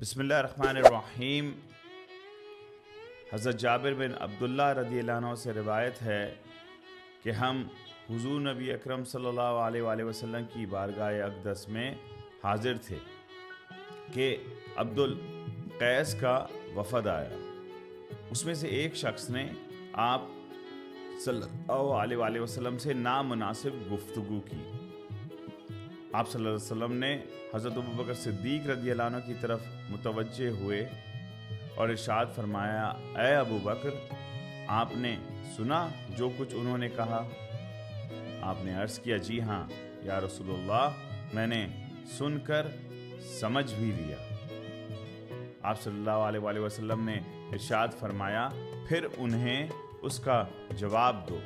بسم اللہ الرحمن الرحیم۔ حضرت جابر بن عبداللہ رضی اللہ عنہ سے روایت ہے کہ ہم حضور نبی اکرم صلی اللہ علیہ وآلہ وسلم کی بارگاہ اقدس میں حاضر تھے کہ عبد القیس کا وفد آیا۔ اس میں سے ایک شخص نے آپ صلی اللہ علیہ وآلہ وسلم سے نامناسب گفتگو کی۔ آپ صلی اللہ علیہ وسلم نے حضرت ابوبکر صدیق رضی اللہ عنہ کی طرف متوجہ ہوئے اور ارشاد فرمایا، اے ابوبکر، آپ نے سنا جو کچھ انہوں نے کہا؟ آپ نے عرض کیا، جی ہاں یا رسول اللہ، میں نے سن کر سمجھ بھی لیا۔ آپ صلی اللہ علیہ وآلہ وسلم نے ارشاد فرمایا، پھر انہیں اس کا جواب دو۔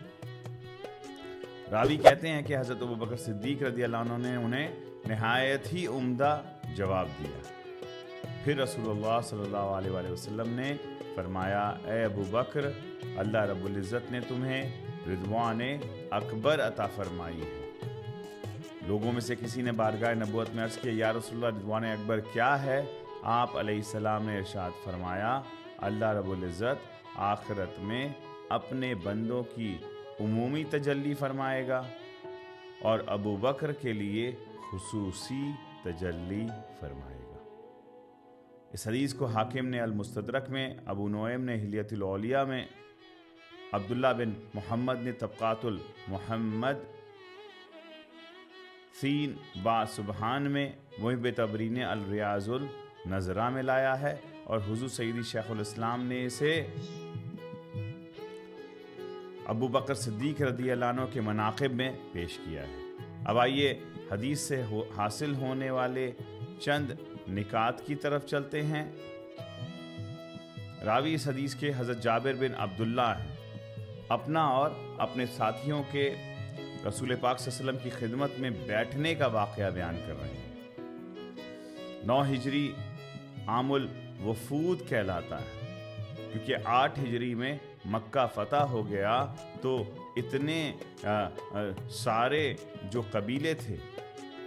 راوی کہتے ہیں کہ حضرت ابوبکر صدیق رضی اللہ عنہ نے انہیں نہایت ہی عمدہ جواب دیا۔ پھر رسول اللہ صلی اللہ علیہ وآلہ وسلم نے فرمایا، اے ابوبکر، اللہ رب العزت نے تمہیں رضوان اکبر عطا فرمائی ہے۔ لوگوں میں سے کسی نے بارگاہ نبوت میں عرض کیا، یا رسول اللہ، رضوان اکبر کیا ہے؟ آپ علیہ السلام نے ارشاد فرمایا، اللہ رب العزت آخرت میں اپنے بندوں کی عمومی تجلی فرمائے گا اور ابو بکر کے لیے خصوصی تجلی فرمائے گا۔ اس حدیث کو حاکم نے المستدرک میں، ابو نعیم نے حلیۃ الاولیاء میں، عبداللہ بن محمد نے طبقات المحمد سین با سبحان میں، محب تبری نے الریاض النظرہ میں لایا ہے، اور حضور سیدی شیخ الاسلام نے اسے ابو بکر صدیق رضی اللہ عنہ کے مناقب میں پیش کیا ہے۔ اب آئیے حدیث سے حاصل ہونے والے چند نکات کی طرف چلتے ہیں۔ راوی اس حدیث کے حضرت جابر بن عبداللہ ہیں۔ اپنا اور اپنے ساتھیوں کے رسول پاک صلی اللہ علیہ وسلم کی خدمت میں بیٹھنے کا واقعہ بیان کر رہے ہیں۔ 9 ہجری عام الوفود کہلاتا ہے، کیونکہ 8 ہجری میں مکہ فتح ہو گیا تو اتنے سارے جو قبیلے تھے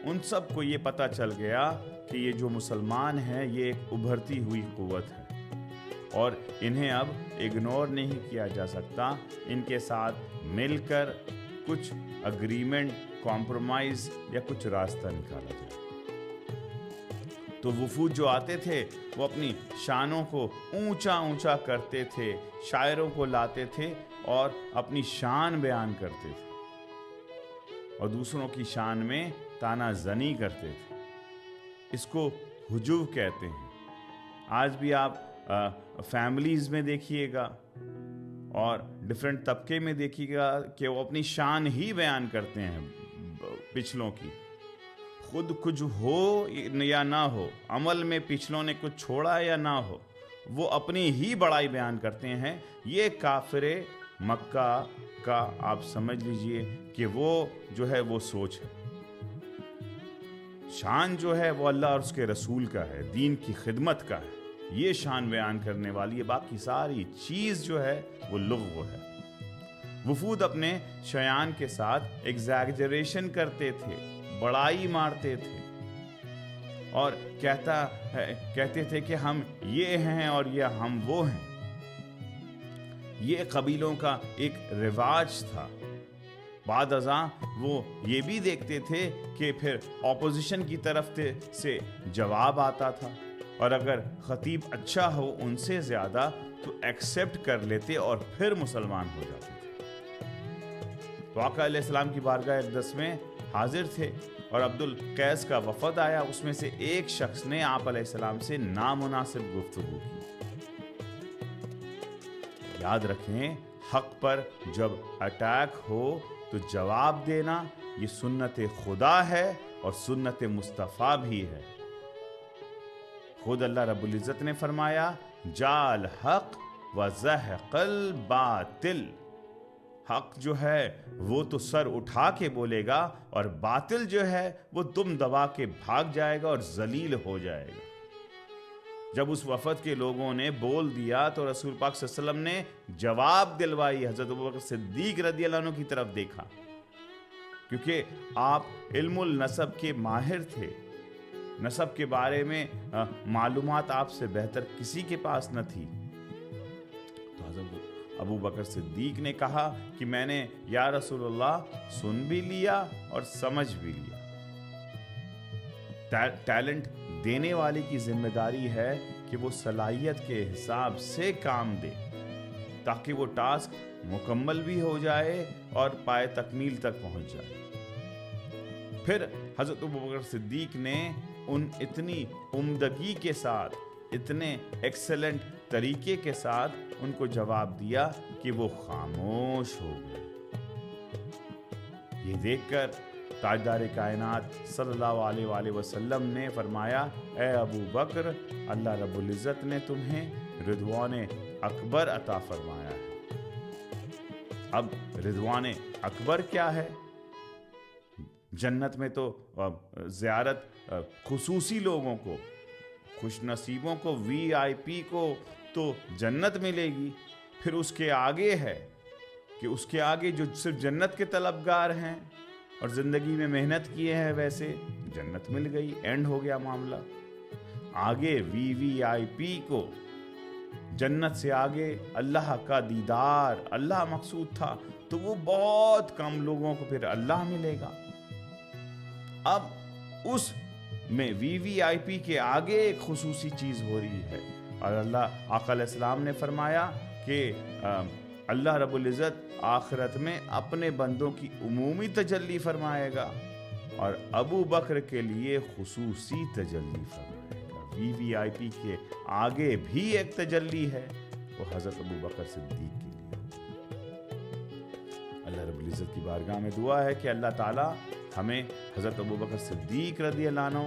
ان سب کو یہ پتہ چل گیا کہ یہ جو مسلمان ہیں یہ ایک ابھرتی ہوئی قوت ہے اور انہیں اب اگنور نہیں کیا جا سکتا۔ ان کے ساتھ مل کر کچھ اگریمنٹ، کمپرومائز یا کچھ راستہ نکالا جائے۔ تو وفود جو آتے تھے وہ اپنی شانوں کو اونچا اونچا کرتے تھے، شاعروں کو لاتے تھے اور اپنی شان بیان کرتے تھے اور دوسروں کی شان میں تانا زنی کرتے تھے۔ اس کو ہجو کہتے ہیں۔ آج بھی آپ فیملیز میں دیکھیے گا اور ڈیفرنٹ طبقے میں دیکھیے گا کہ وہ اپنی شان ہی بیان کرتے ہیں پچھلوں کی، خود کچھ ہو یا نہ ہو، عمل میں پچھلوں نے کچھ چھوڑا یا نہ ہو، وہ اپنی ہی بڑائی بیان کرتے ہیں۔ یہ کافر مکہ کا آپ سمجھ لیجئے کہ وہ جو ہے وہ سوچ ہے۔ شان جو ہے وہ اللہ اور اس کے رسول کا ہے، دین کی خدمت کا ہے، یہ شان بیان کرنے والی ہے۔ باقی ساری چیز جو ہے وہ لغو ہے۔ وفود اپنے شیان کے ساتھ ایگزیجریشن کرتے تھے، بڑائی مارتے تھے اور کہتے تھے کہ ہم یہ ہیں اور یہ ہم وہ ہیں۔ یہ قبیلوں کا ایک رواج تھا۔ بعد ازاں وہ یہ بھی دیکھتے تھے کہ پھر اپوزیشن کی طرف سے جواب آتا تھا اور اگر خطیب اچھا ہو ان سے زیادہ تو ایکسیپٹ کر لیتے اور پھر مسلمان ہو جاتے تھے۔ تو آقا علیہ السلام کی بارگاہ اقدس میں حاضر تھے اور عبد القیس کا وفد آیا۔ اس میں سے ایک شخص نے آپ علیہ السلام سے نامناسب گفتگو کی۔ یاد رکھیں، حق پر جب اٹیک ہو تو جواب دینا یہ سنت خدا ہے اور سنت مصطفیٰ بھی ہے۔ خود اللہ رب العزت نے فرمایا، جال حق و زحق الباطل۔ حق جو ہے وہ تو سر اٹھا کے بولے گا اور باطل جو ہے وہ دم دبا کے بھاگ جائے گا اور ذلیل ہو جائے گا۔ جب اس وفد کے لوگوں نے بول دیا تو رسول پاک صلی اللہ علیہ وسلم نے جواب دلوائی۔ حضرت ابوبکر صدیق رضی اللہ عنہ کی طرف دیکھا، کیونکہ آپ علم النسب کے ماہر تھے نسب کے بارے میں معلومات آپ سے بہتر کسی کے پاس نہ تھی۔ تو حضرت ابو بکر صدیق نے کہا کہ میں نے یا رسول اللہ سن بھی لیا اور سمجھ بھی لیا۔ ٹیلنٹ دینے والے کی ذمہ داری ہے کہ وہ صلاحیت کے حساب سے کام دے تاکہ وہ ٹاسک مکمل بھی ہو جائے اور پائے تکمیل تک پہنچ جائے۔ پھر حضرت ابوبکر صدیق نے اتنی عمدگی کے ساتھ، اتنے ایکسلنٹ طریقے کے ساتھ ان کو جواب دیا کہ وہ خاموش ہو گئے۔ یہ دیکھ کر تاجدار کائنات صلی اللہ علیہ وآلہ وسلم نے فرمایا، اے ابو بکر، اللہ رب العزت نے تمہیں رضوان اکبر عطا فرمایا ہے۔ اب رضوان اکبر کیا ہے؟ جنت میں تو زیارت خصوصی لوگوں کو، خوش نصیبوں کو، وی آئی پی کو تو جنت ملے گی۔ پھر اس کے آگے ہے کہ اس کے آگے جو صرف جنت کے طلبگار ہیں اور زندگی میں محنت کیے ہیں، ویسے جنت مل گئی، اینڈ ہو گیا معاملہ۔ آگے وی آئی پی کو، جنت سے آگے اللہ کا دیدار، اللہ مقصود تھا، تو وہ بہت کم لوگوں کو پھر اللہ ملے گا۔ اب اس میں وی آئی پی کے آگے ایک خصوصی چیز ہو رہی ہے، اور اللہ آقا علیہ السلام نے فرمایا کہ اللہ رب العزت آخرت میں اپنے بندوں کی عمومی تجلی فرمائے گا اور ابو بکر کے لیے خصوصی تجلی فرمائے گا۔ وی آئی پی کے آگے بھی ایک تجلی ہے، وہ حضرت ابو بکر صدیق کے لیے۔ اللہ رب العزت کی بارگاہ میں دعا ہے کہ اللہ تعالی ہمیں حضرت ابو بکر صدیق رضی اللہ عنہ،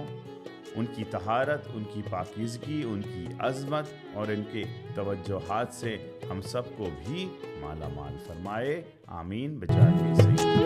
ان کی طہارت، ان کی پاکیزگی، ان کی عظمت اور ان کے توجہات سے ہم سب کو بھی مالا مال فرمائے۔ آمین بجاہ سیدنا۔